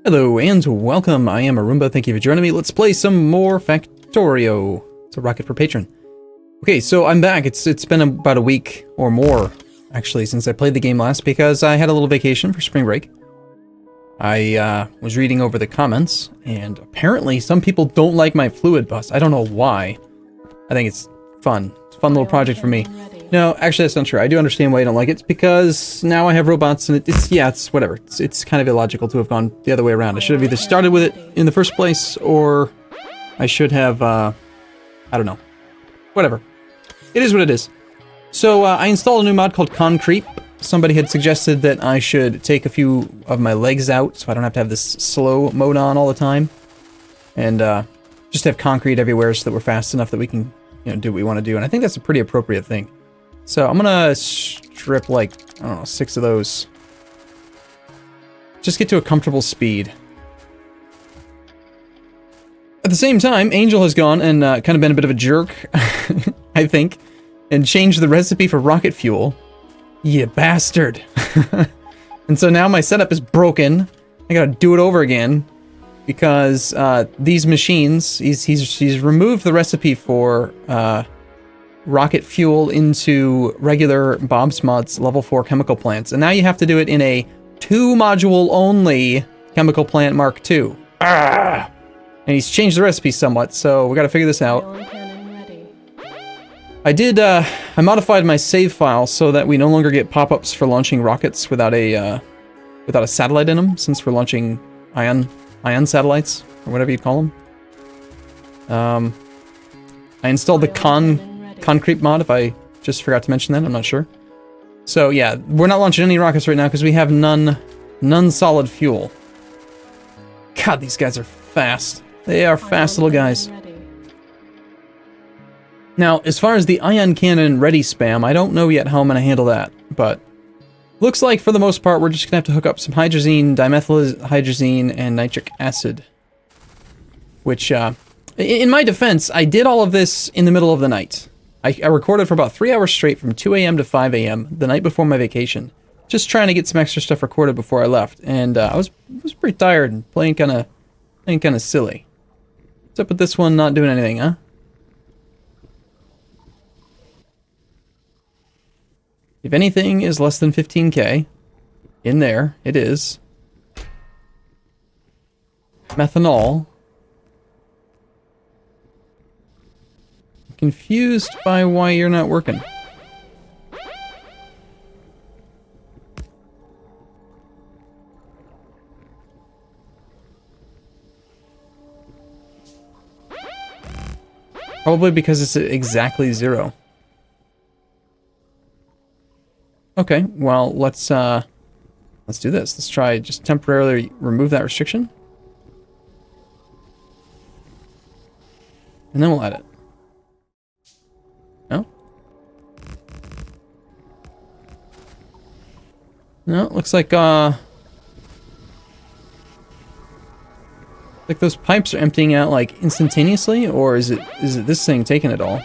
Hello and welcome, I am Arumba, thank you for joining me. Let's play some more Factorio. It's a rocket for Patron. Okay, so I'm back. It's been about a week or more, actually, since I played the game last, because I had a little vacation for spring break. I was reading over the comments, and apparently some people don't like my fluid bus. I don't know why. I think it's fun. It's a fun little project for me. No, actually that's not true. I do understand why you don't like it. It's because now I have robots and it's whatever. It's kind of illogical to have gone the other way around. I should have either started with it in the first place, or I should have, I don't know. Whatever. It is what it is. So, I installed a new mod called Concrete. Somebody had suggested that I should take a few of my legs out so I don't have to have this slow mode on all the time. And, just have concrete everywhere so that we're fast enough that we can, do what we want to do. And I think that's a pretty appropriate thing. So I'm gonna strip like, I don't know, 6 of those. Just get to a comfortable speed. At the same time, Angel has gone and kind of been a bit of a jerk, I think, and changed the recipe for rocket fuel. You bastard. And so now my setup is broken. I gotta do it over again because these machines, he's removed the recipe for rocket fuel into regular Bob's Mods level 4 chemical plants. And now you have to do it in a 2-module only chemical plant Mark II. And he's changed the recipe somewhat, so we gotta figure this out. I modified my save file so that we no longer get pop-ups for launching rockets without a satellite in them, since we're launching ion satellites, or whatever you call them. I installed the Concrete mod, if I just forgot to mention that, I'm not sure. So yeah, we're not launching any rockets right now because we have none solid fuel. God, these guys are fast. They are fast little guys. Now, as far as the ion cannon ready spam, I don't know yet how I'm going to handle that, but looks like for the most part we're just going to have to hook up some hydrazine, dimethylhydrazine, and nitric acid. Which, in my defense, I did all of this in the middle of the night. I recorded for about 3 hours straight from 2 a.m. to 5 a.m. the night before my vacation. Just trying to get some extra stuff recorded before I left. And I was pretty tired and playing kind of silly. What's up with this one not doing anything, huh? If anything is less than 15k, in there, it is methanol. Confused by why you're not working. Probably because it's exactly 0. Okay, well, let's do this. Let's try just temporarily remove that restriction. And then we'll add it. No? No, it looks like those pipes are emptying out like instantaneously, or is it this thing taking it all?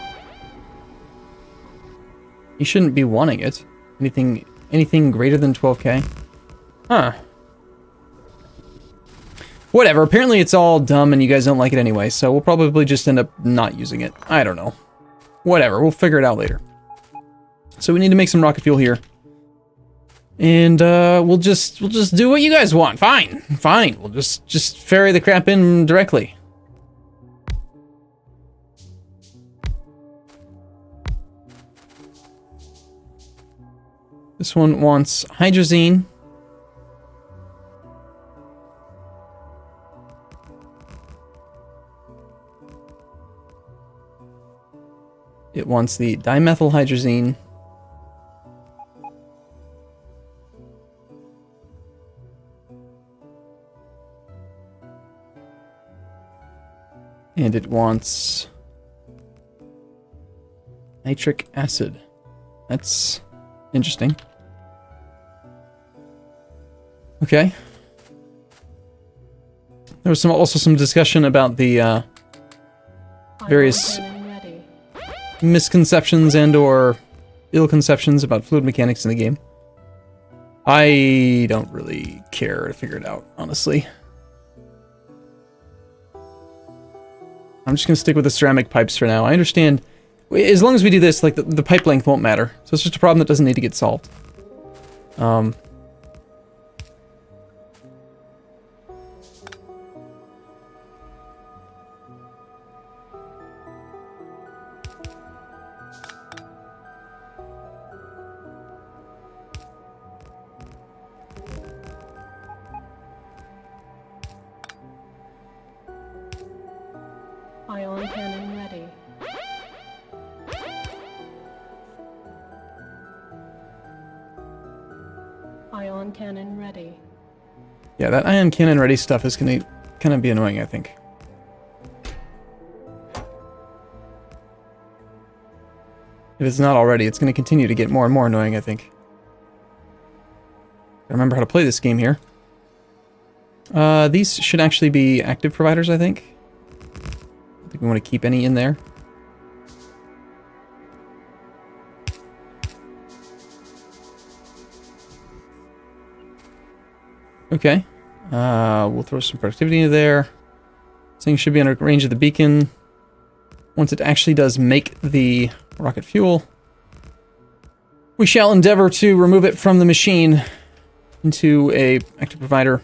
You shouldn't be wanting it. Anything greater than 12k? Huh. Whatever, apparently it's all dumb and you guys don't like it anyway, so we'll probably just end up not using it. I don't know. Whatever, we'll figure it out later. So we need to make some rocket fuel here. And we'll just do what you guys want. Fine. We'll just ferry the crap in directly. This one wants hydrazine. It wants the dimethylhydrazine. And it wants nitric acid. That's interesting. Okay. There was also some discussion about the various misconceptions and or ill conceptions about fluid mechanics in the game. I don't really care to figure it out, honestly. I'm just gonna stick with the ceramic pipes for now. I understand, as long as we do this, like, the pipe length won't matter. So it's just a problem that doesn't need to get solved. Ion cannon ready. Ion cannon ready. Yeah, that ion cannon ready stuff is gonna kind of be annoying, I think. If it's not already, it's gonna continue to get more and more annoying, I think. I remember how to play this game here. These should actually be active providers, I think. I think we want to keep any in there. Okay. We'll throw some productivity in there. This thing should be under range of the beacon. Once it actually does make the rocket fuel, we shall endeavor to remove it from the machine into a active provider.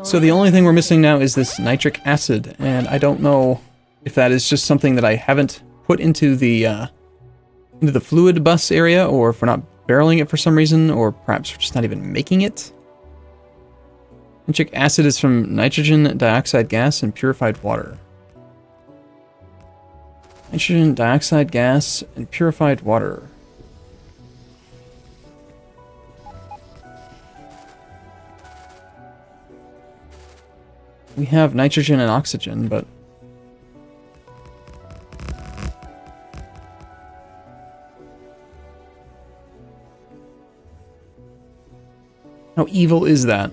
So the only thing we're missing now is this nitric acid, and I don't know if that is just something that I haven't put into the fluid bus area, or if we're not barreling it for some reason, or perhaps we're just not even making it. Nitric acid is from nitrogen dioxide gas and purified water. Nitrogen dioxide gas and purified water. We have nitrogen and oxygen, but... how evil is that?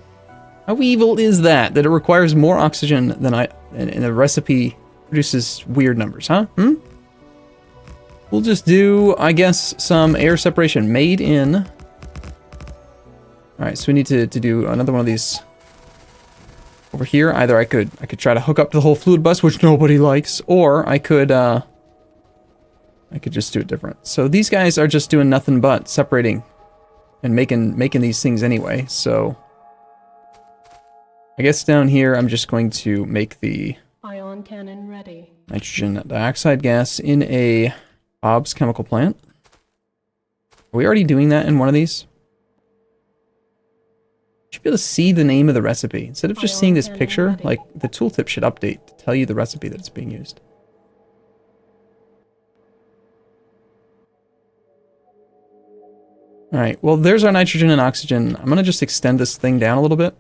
How evil is that it requires more oxygen than and the recipe produces weird numbers, huh? We'll just do, I guess, some air separation made in... Alright, so we need to do another one of these over here. Either I could try to hook up to the whole fluid bus, which nobody likes, or I could just do it different. So these guys are just doing nothing but separating and making these things anyway, so I guess down here I'm just going to make the ion cannon ready. Nitrogen dioxide gas in a Bob's chemical plant. Are we already doing that in one of these? Should be able to see the name of the recipe. Instead of just seeing this picture, like, the tooltip should update to tell you the recipe that's being used. Alright, well, there's our nitrogen and oxygen. I'm going to just extend this thing down a little bit.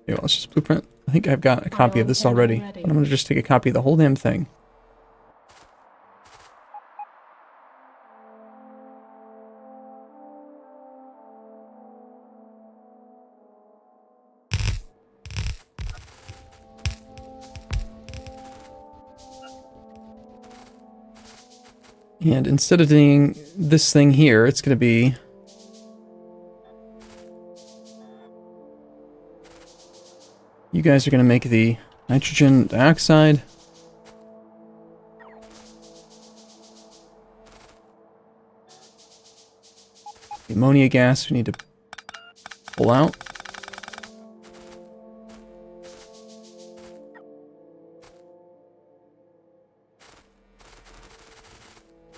Okay, well, let's just blueprint. I think I've got a copy of this already, but I'm going to just take a copy of the whole damn thing. And instead of doing this thing here, it's going to be... you guys are going to make the nitrogen dioxide. The ammonia gas we need to pull out.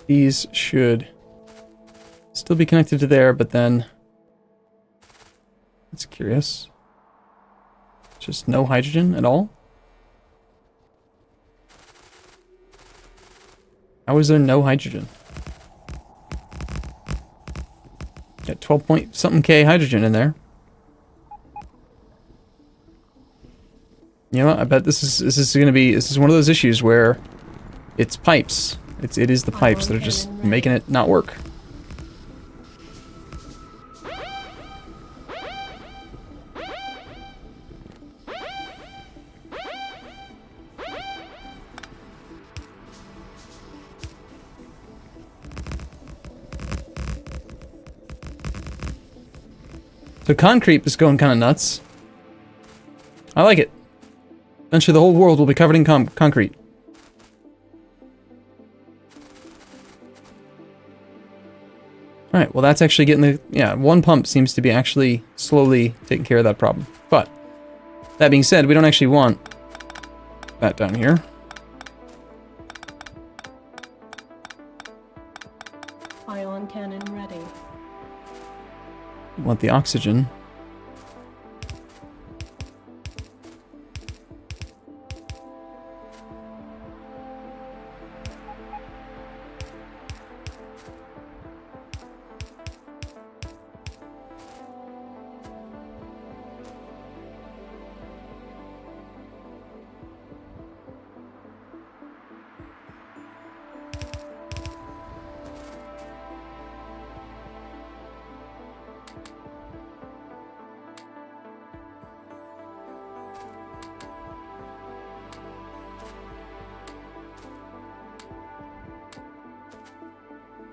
These should still be connected to there, but then... that's curious. Just no hydrogen at all? How is there no hydrogen? Got 12 point something K hydrogen in there. You know what? I bet this is gonna be, this is one of those issues where it's pipes. It is the pipes that are just making it not work. So concrete is going kind of nuts. I like it. Eventually the whole world will be covered in concrete. Alright, well that's actually getting the... Yeah, one pump seems to be actually slowly taking care of that problem. But, that being said, we don't actually want that down here. Ion cannon ready. We want the oxygen.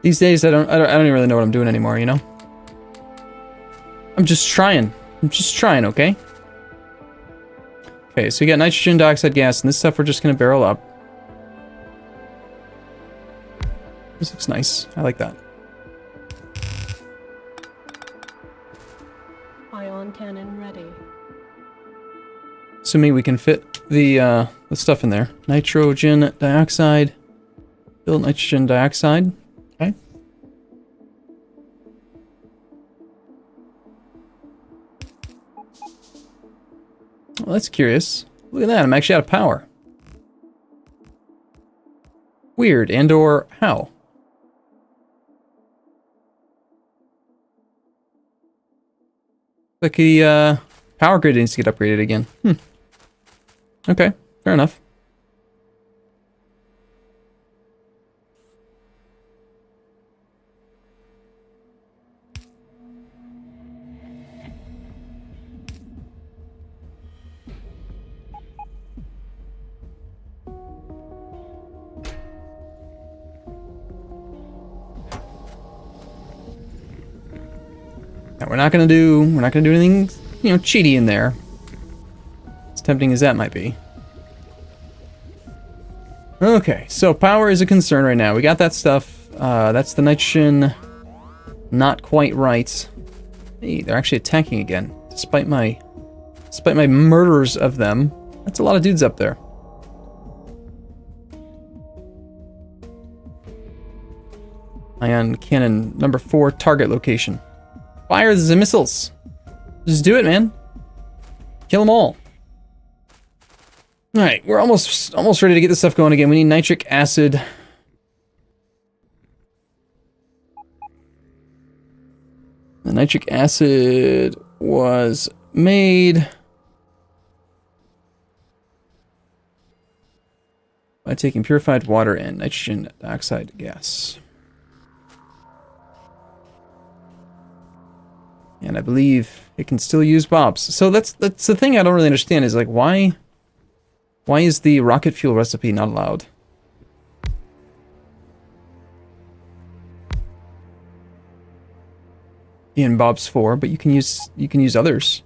These days, I don't even really know what I'm doing anymore, you know? I'm just trying. I'm just trying, okay? Okay, so we got nitrogen dioxide gas, and this stuff we're just gonna barrel up. This looks nice. I like that. Ion cannon ready. Assuming we can fit the stuff in there. Nitrogen dioxide. Build nitrogen dioxide. Okay. Well, that's curious. Look at that, I'm actually out of power. Weird, and/or how? Like the power grid needs to get upgraded again. Okay, fair enough. Now, we're not gonna do anything, you know, cheaty in there. As tempting as that might be. Okay, so power is a concern right now. We got that stuff. That's the nitrogen. Not quite right. Hey, they're actually attacking again, despite my murders of them. That's a lot of dudes up there. Ion cannon number 4 target location. Fire the missiles. Just do it, man. Kill them all. All right, we're almost ready to get this stuff going again. We need nitric acid. The nitric acid was made by taking purified water and nitrogen dioxide gas. And I believe it can still use bombs. So that's the thing I don't really understand is like why is the rocket fuel recipe not allowed? In Bob's 4, but you can use others.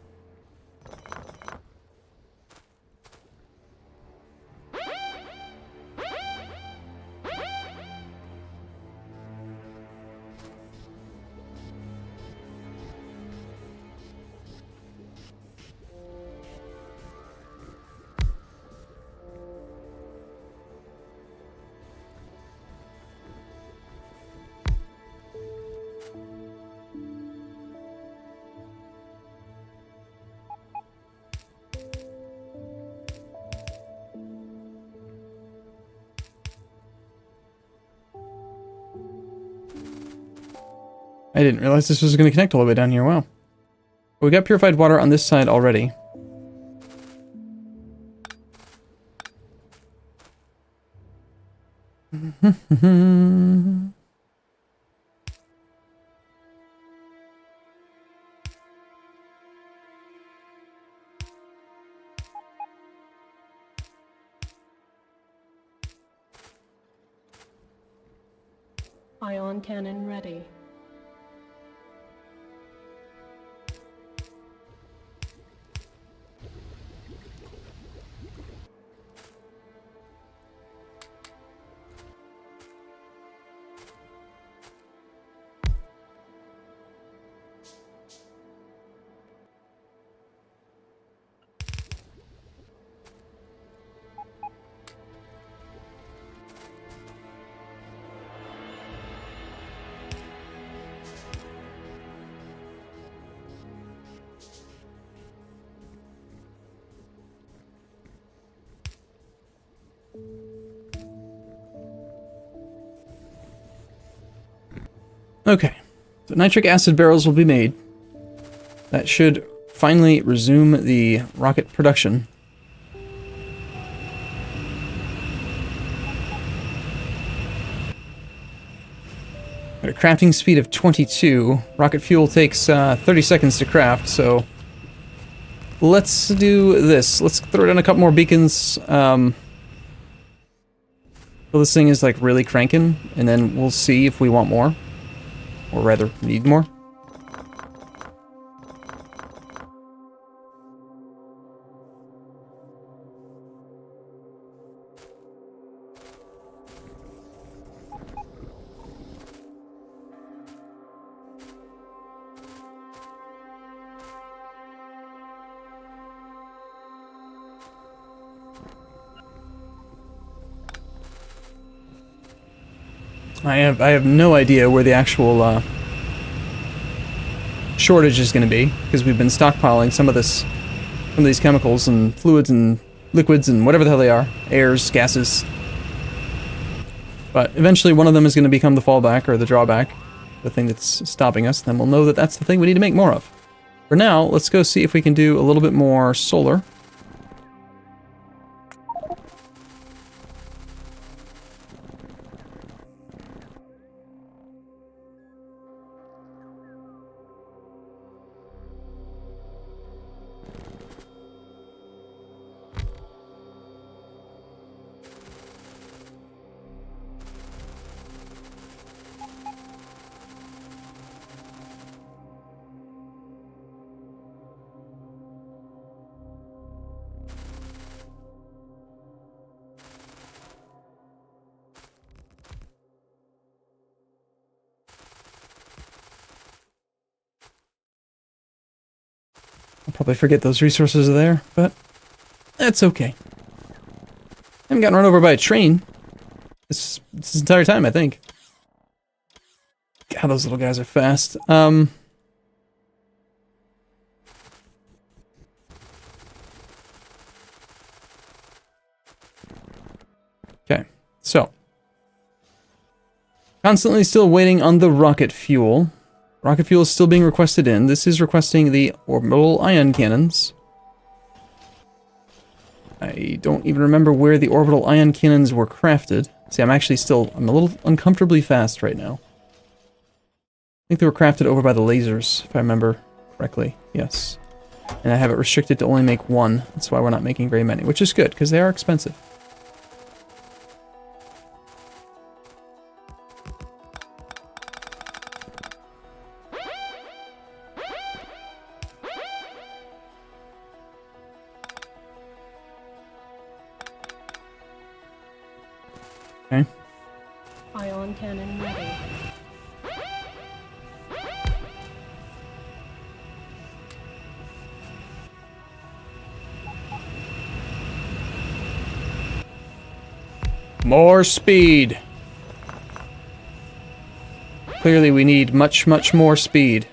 I didn't realize this was going to connect all the way down here. Wow. We got purified water on this side already. Ion cannon ready. Okay, so nitric acid barrels will be made. That should finally resume the rocket production. At a crafting speed of 22, rocket fuel takes 30 seconds to craft, so let's do this. Let's throw down a couple more beacons. Well, this thing is like really cranking, and then we'll see if we want more. Or rather, need more. I have no idea where the actual shortage is going to be, because we've been stockpiling some of these chemicals and fluids and liquids and whatever the hell they are, airs, gases. But eventually one of them is going to become the fallback or the drawback, the thing that's stopping us. Then we'll know that that's the thing we need to make more of. For now, let's go see if we can do a little bit more solar. I'll probably forget those resources are there, but that's okay. I haven't gotten run over by a train this entire time, I think. God, those little guys are fast. Okay, so. Constantly still waiting on the rocket fuel. Rocket fuel is still being requested in. This is requesting the orbital ion cannons. I don't even remember where the orbital ion cannons were crafted. See, I'm a little uncomfortably fast right now. I think they were crafted over by the lasers, if I remember correctly. Yes. And I have it restricted to only make one. That's why we're not making very many, which is good, because they are expensive. Okay. Ion cannon ready. More speed. Clearly we need much, much more speed.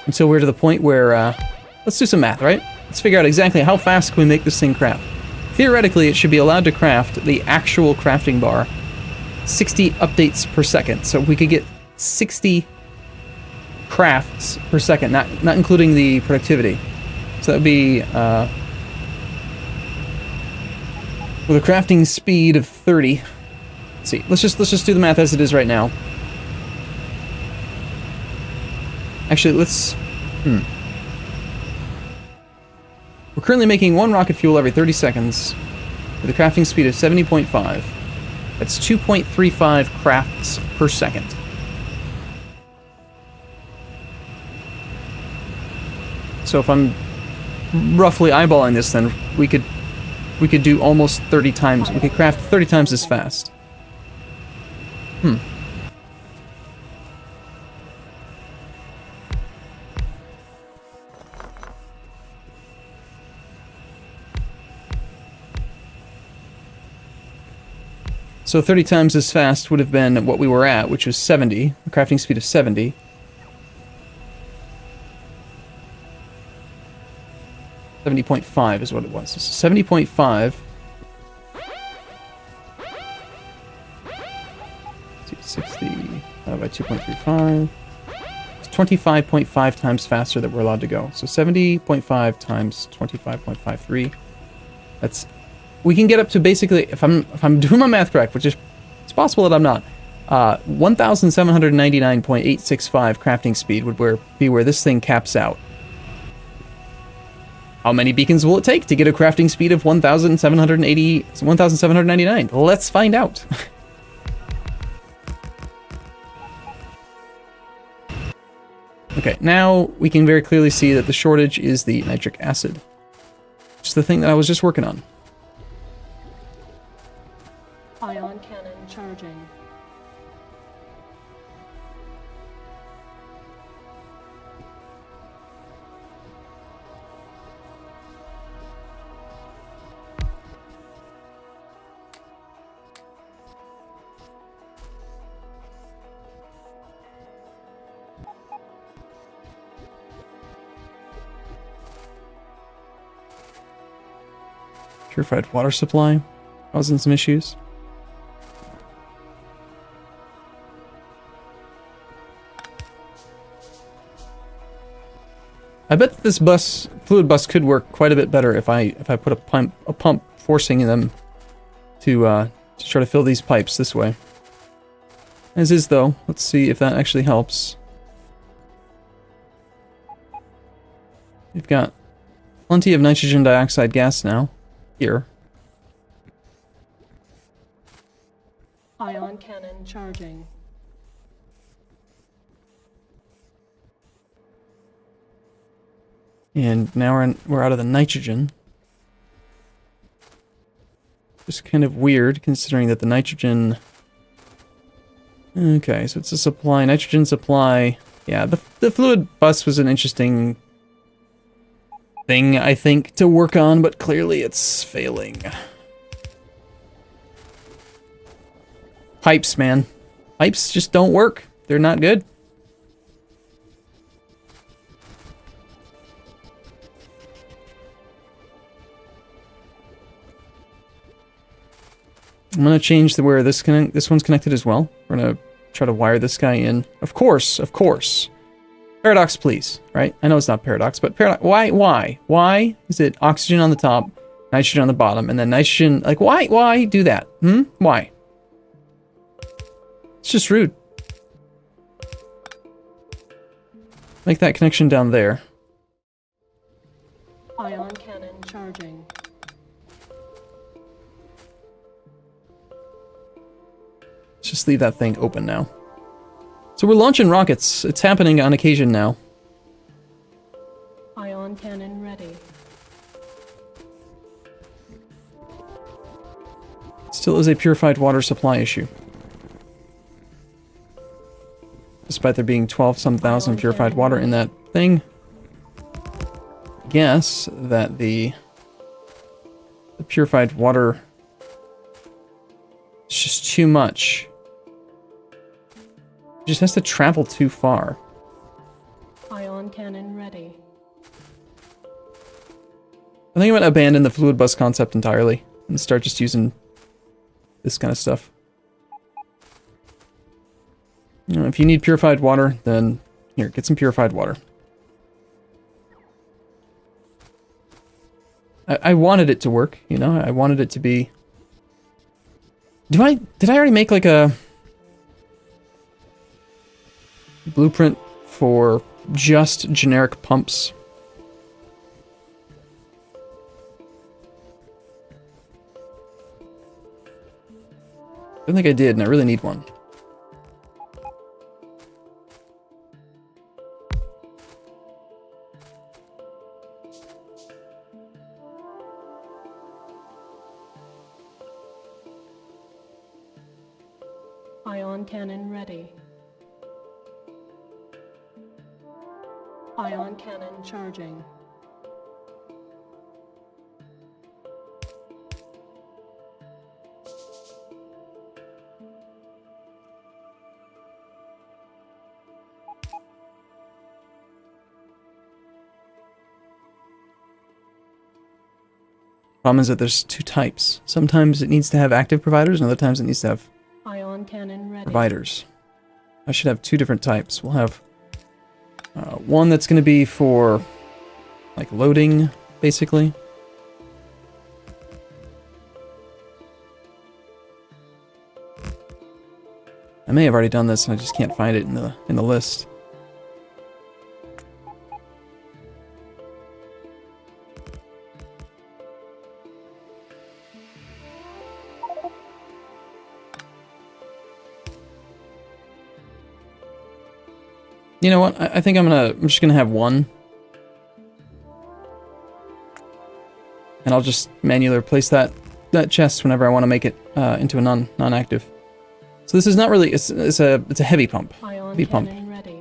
Until we're to the point where, let's do some math, right? Let's figure out exactly how fast can we make this thing craft. Theoretically, it should be allowed to craft the actual crafting bar 60 updates per second. So we could get 60 crafts per second, not including the productivity. So that would be, with a crafting speed of 30. Let's see. Let's just do the math as it is right now. Actually, let's... We're currently making one rocket fuel every 30 seconds with a crafting speed of 70.5. That's 2.35 crafts per second. So if I'm roughly eyeballing this, then we could do almost 30 times. We could craft 30 times as fast. So 30 times as fast would have been what we were at, which was 70, a crafting speed of 70. .5 is what it was. So 70.5. 60 by 2.35. It's 25.5 times faster that we're allowed to go. So 70.5 times 25.53. That's... We can get up to basically, if I'm doing my math correct, which is it's possible that I'm not, 1,799.865 crafting speed would be where this thing caps out. How many beacons will it take to get a crafting speed of 1,799? Let's find out. Okay, now we can very clearly see that the shortage is the nitric acid, which is the thing that I was just working on. Ion cannon charging. Purified water supply causing some issues. I bet this fluid bus could work quite a bit better if I put a pump forcing them to try to fill these pipes this way. As is though, let's see if that actually helps. We've got plenty of nitrogen dioxide gas now. Here. Ion cannon charging. And now we're out of the nitrogen. Just kind of weird, considering that the nitrogen... Okay, so it's a supply, nitrogen supply. Yeah, the fluid bus was an interesting thing, I think, to work on, but clearly it's failing. Pipes, man. Pipes just don't work. They're not good. I'm gonna change where this one's connected as well. We're gonna try to wire this guy in. Of course, of course. Paradox, please. Right? I know it's not paradox, but paradox. Why is it oxygen on the top, nitrogen on the bottom, and then nitrogen? Like, why do that? Why? It's just rude. Make that connection down there. Ion cannon charging. Let's just leave that thing open now. So we're launching rockets. It's happening on occasion now. Ion cannon ready. Still is a purified water supply issue. Despite there being 12-some thousand purified water in that thing. Guess that the purified water is just too much. It just has to travel too far. Ion cannon ready. I think I'm gonna abandon the fluid bus concept entirely and start just using this kind of stuff. You know, if you need purified water, then here, get some purified water. I wanted it to work, you know? I wanted it to be... Did I already make like a blueprint for just generic pumps? I don't think I did, and I really need one. Ion cannon ready. Ion cannon charging. Problem is that there's two types. Sometimes it needs to have active providers, and other times it needs to have Ion cannon providers. I should have 2 different types. We'll have one that's going to be for like loading, basically. I may have already done this and I just can't find it in the list. You know what? I think I'm just gonna have one. And I'll just manually replace that chest whenever I want to make it into a non-active. So this is not really, it's a heavy pump. Heavy pump. Ready.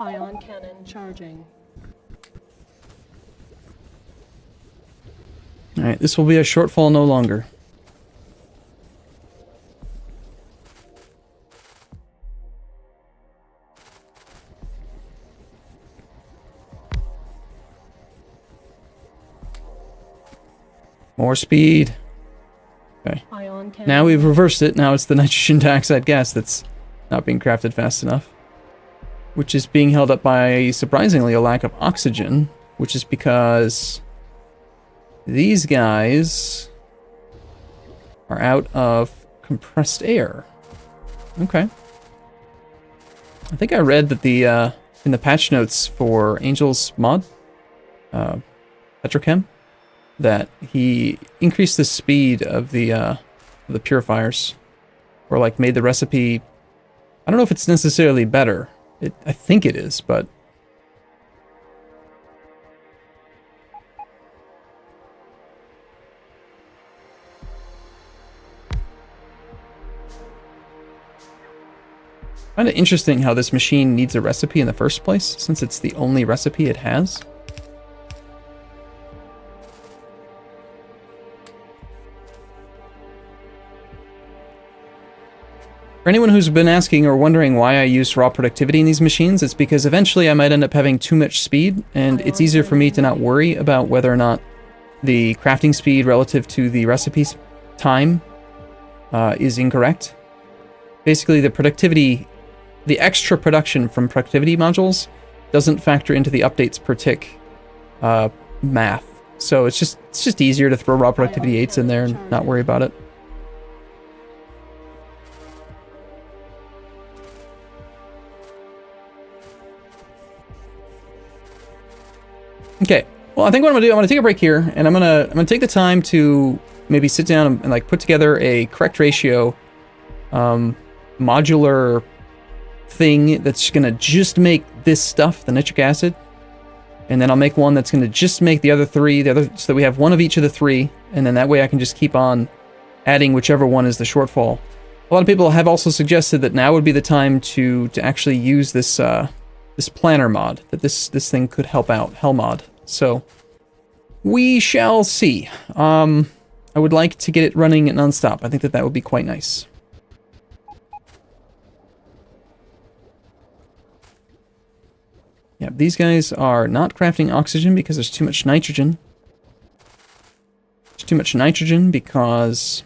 Ion cannon charging. Alright, this will be a shortfall no longer. More speed. Okay. Now we've reversed it. Now it's the nitrogen dioxide gas that's not being crafted fast enough. Which is being held up by, surprisingly, a lack of oxygen. Which is because these guys are out of compressed air. Okay. I think I read that the in the patch notes for Angel's mod, Petrochem, that he increased the speed of the purifiers, or like made the recipe. I don't know if it's necessarily better. I think it is, but kind of interesting how this machine needs a recipe in the first place, since it's the only recipe it has. For anyone who's been asking or wondering why I use raw productivity in these machines, it's because eventually I might end up having too much speed, and it's easier for me to not worry about whether or not the crafting speed relative to the recipe's time is incorrect. Basically, the productivity, the extra production from productivity modules doesn't factor into the updates per tick math. So it's just easier to throw raw productivity 8s in there and not worry about it. Okay, well, I think what I'm gonna take a break here, and I'm gonna take the time to maybe sit down and like put together a correct ratio modular thing that's gonna just make this stuff, the nitric acid, and then I'll make one that's gonna just make the other 3, so that we have one of each of the 3, and then that way I can just keep on adding whichever one is the shortfall. A lot of people have also suggested that now would be the time to actually use this this planner mod, that this thing could help out, Hell mod. So we shall see. I would like to get it running non-stop. I think that would be quite nice. Yeah, these guys are not crafting oxygen because there's too much nitrogen. There's too much nitrogen because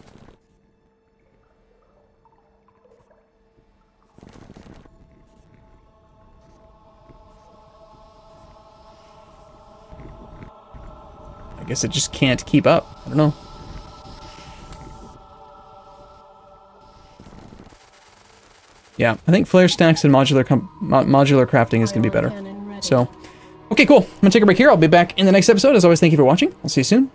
I guess it just can't keep up. I don't know. Yeah, I think flare stacks and modular crafting is going to be better. So, okay, cool. I'm going to take a break here. I'll be back in the next episode. As always, thank you for watching. I'll see you soon.